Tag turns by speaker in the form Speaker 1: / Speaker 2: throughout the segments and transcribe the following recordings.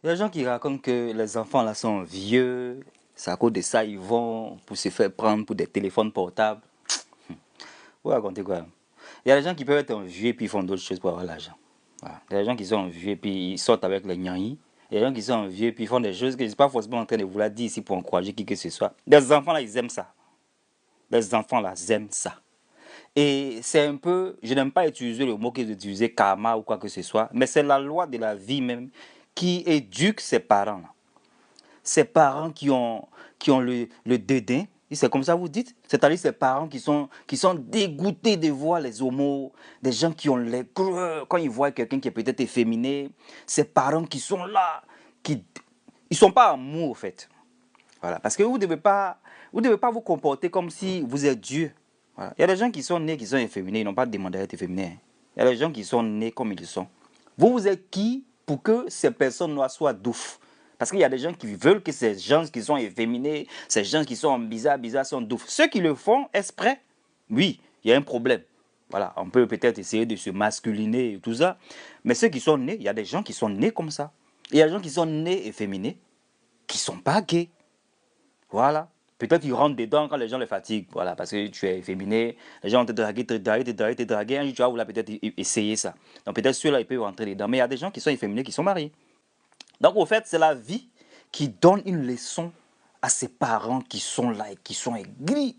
Speaker 1: Il y a des gens qui racontent que les enfants là sont vieux, c'est à cause de ça ils vont pour se faire prendre pour des téléphones portables. Vous racontez quoi? Il y a des gens qui peuvent être vieux et puis ils font d'autres choses pour avoir l'argent. Voilà. Il y a des gens qui sont vieux et puis ils sortent avec les gnanis. Il y a des gens qui sont vieux et puis ils font des choses que je ne suis pas forcément en train de vous la dire ici pour encourager qui que ce soit. Les enfants là, ils aiment ça. Les enfants là, ils aiment ça. Et c'est un peu, je n'aime pas utiliser le mot que d'utiliser karma ou quoi que ce soit, mais c'est la loi de la vie même qui éduque ses parents là. Ces parents qui ont le dédain, et c'est comme ça vous dites, c'est-à-dire ces parents qui sont dégoûtés de voir les homos, des gens qui ont les quand ils voient quelqu'un qui est peut-être efféminé, ces parents qui sont là, ils sont pas amour en fait. Voilà, parce que vous devez pas vous comporter comme si vous êtes Dieu. Voilà. Il y a des gens qui sont nés, qui sont efféminés, ils n'ont pas demandé à être efféminés. Il y a des gens qui sont nés comme ils sont. Vous êtes qui pour que ces personnes-là soient douces? Parce qu'il y a des gens qui veulent que ces gens qui sont efféminés, ces gens qui sont bizarres sont douces. Ceux qui le font exprès, oui, il y a un problème. Voilà, on peut peut-être essayer de se masculiner et tout ça. Mais ceux qui sont nés, il y a des gens qui sont nés comme ça. Il y a des gens qui sont nés efféminés, qui ne sont pas gays. Voilà. Peut-être ils rentrent dedans quand les gens les fatiguent. Voilà, parce que tu es efféminé, les gens vont te draguer, te draguer, te draguer, te draguer. Un jour, tu vas vouloir peut-être essayer ça. Donc peut-être ceux-là, ils peuvent rentrer dedans. Mais il y a des gens qui sont efféminés, qui sont mariés. Donc au fait, c'est la vie qui donne une leçon à ces parents qui sont là et qui sont aigris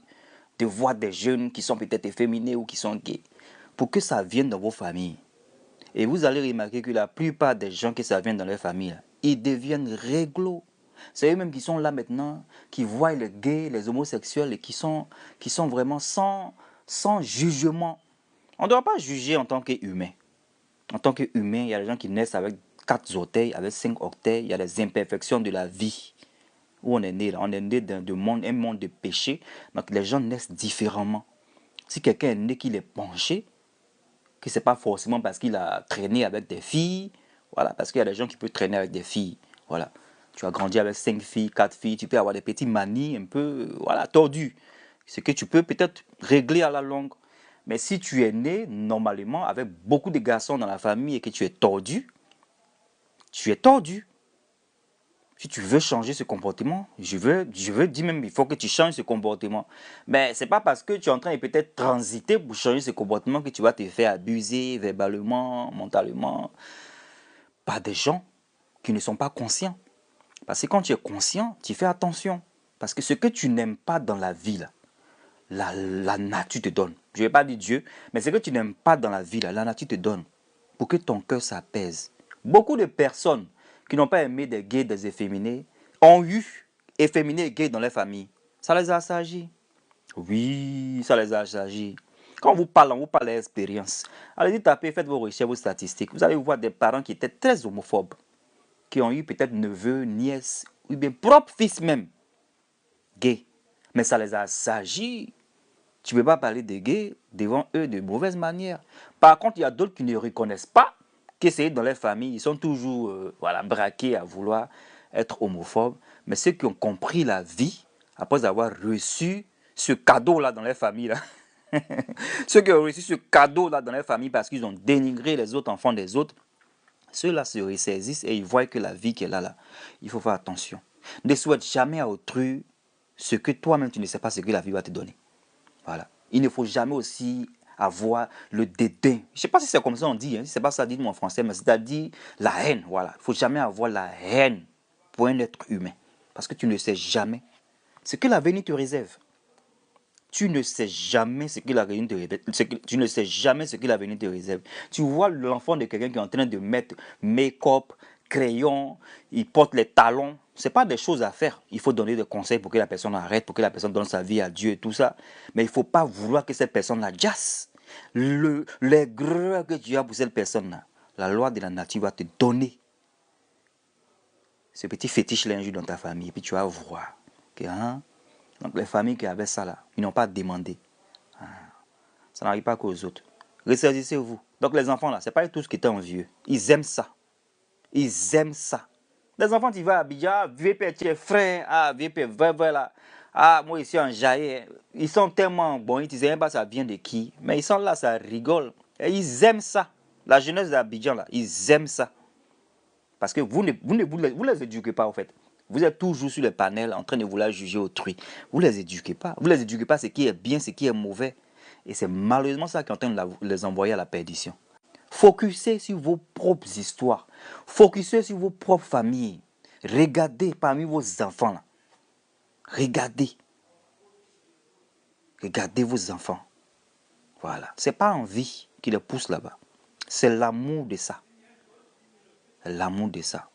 Speaker 1: de voir des jeunes qui sont peut-être efféminés ou qui sont gays. Pour que ça vienne dans vos familles. Et vous allez remarquer que la plupart des gens que ça vient dans leur famille, ils deviennent réglo. C'est eux-mêmes qui sont là maintenant, qui voient les gays, les homosexuels et qui sont vraiment sans jugement. On ne doit pas juger en tant qu'humain. En tant qu'humain, il y a des gens qui naissent avec 4 orteils, avec 5 orteils. Il y a des imperfections de la vie. Où on est né là, on est né dans un monde de péché. Donc les gens naissent différemment. Si quelqu'un est né qu'il est penché, que ce n'est pas forcément parce qu'il a traîné avec des filles. Voilà, parce qu'il y a des gens qui peuvent traîner avec des filles. Voilà. Tu as grandi avec 5 filles, 4 filles, tu peux avoir des petits manies un peu, voilà, tordus. Ce que tu peux peut-être régler à la longue. Mais si tu es né normalement avec beaucoup de garçons dans la famille et que tu es tordu, tu es tordu. Si tu veux changer ce comportement, je veux dire même, il faut que tu changes ce comportement. Mais ce n'est pas parce que tu es en train de peut-être transiter pour changer ce comportement que tu vas te faire abuser verbalement, mentalement, par des gens qui ne sont pas conscients. Parce que quand tu es conscient, tu fais attention. Parce que ce que tu n'aimes pas dans la vie, là, la nature te donne. Je ne vais pas dire Dieu, mais ce que tu n'aimes pas dans la vie, là, la nature te donne. Pour que ton cœur s'apaise. Beaucoup de personnes qui n'ont pas aimé des gays, des efféminés, ont eu efféminés et gays dans leur famille. Ça les a assagis. Oui, ça les a assagis. Quand on vous parle d'expérience. Allez-y, tapez, faites vos recherches, vos statistiques. Vous allez voir des parents qui étaient très homophobes, qui ont eu peut-être neveux, nièces, ou bien propres fils même, gays. Mais ça les a assagis. Tu ne peux pas parler des gays devant eux de mauvaise manière. Par contre, il y a d'autres qui ne reconnaissent pas que c'est dans leur famille. Ils sont toujours voilà, braqués à vouloir être homophobes. Mais ceux qui ont compris la vie, après avoir reçu ce cadeau-là dans leur famille, là, ceux qui ont reçu ce cadeau-là dans leur famille parce qu'ils ont dénigré les autres enfants des autres, ceux-là se ressaisissent et ils voient que la vie qu'elle a là, il faut faire attention. Ne souhaite jamais à autrui ce que toi-même tu ne sais pas ce que la vie va te donner. Voilà. Il ne faut jamais aussi avoir le dédain. Je ne sais pas si c'est comme ça on dit, si ce n'est pas ça dit en français, mais c'est-à-dire la haine. Voilà. Il ne faut jamais avoir la haine pour un être humain. Parce que tu ne sais jamais ce que l'avenir te réserve. Tu ne sais jamais ce que l'avenir te réserve. Tu ne sais jamais ce que l'avenir te réserve. Tu vois l'enfant de quelqu'un qui est en train de mettre make-up, crayon, il porte les talons. Ce n'est pas des choses à faire. Il faut donner des conseils pour que la personne arrête, pour que la personne donne sa vie à Dieu et tout ça. Mais il ne faut pas vouloir que cette personne-là jasse. L'aigreur que tu as pour cette personne-là, la loi de la nature va te donner ce petit fétiche-là un jour dans ta famille. Et puis tu vas voir que, donc les familles qui avaient ça là, ils n'ont pas demandé. Ça n'arrive pas qu'aux autres. Ressaisissez-vous. Donc les enfants là, c'est pas tous qui étaient envieux. Ils aiment ça. Ils aiment ça. Les enfants, tu vas à Abidjan, vieux père, tu es frère, vieux père, là. Moi ici en Jaïe, ils sont tellement bons, ils ne savent pas ça vient de qui. Mais ils sont là, ça rigole. Et ils aiment ça. La jeunesse d'Abidjan là, ils aiment ça. Parce que vous les éduquez pas, en fait. Vous êtes toujours sur le panel en train de vouloir juger autrui. Vous les éduquez pas. Vous les éduquez pas ce qui est bien, ce qui est mauvais. Et c'est malheureusement ça qui est en train de les envoyer à la perdition. Focussez sur vos propres histoires. Focussez sur vos propres familles. Regardez parmi vos enfants là. Regardez. Regardez vos enfants. Voilà. C'est pas envie qui les pousse là-bas. C'est l'amour de ça. L'amour de ça.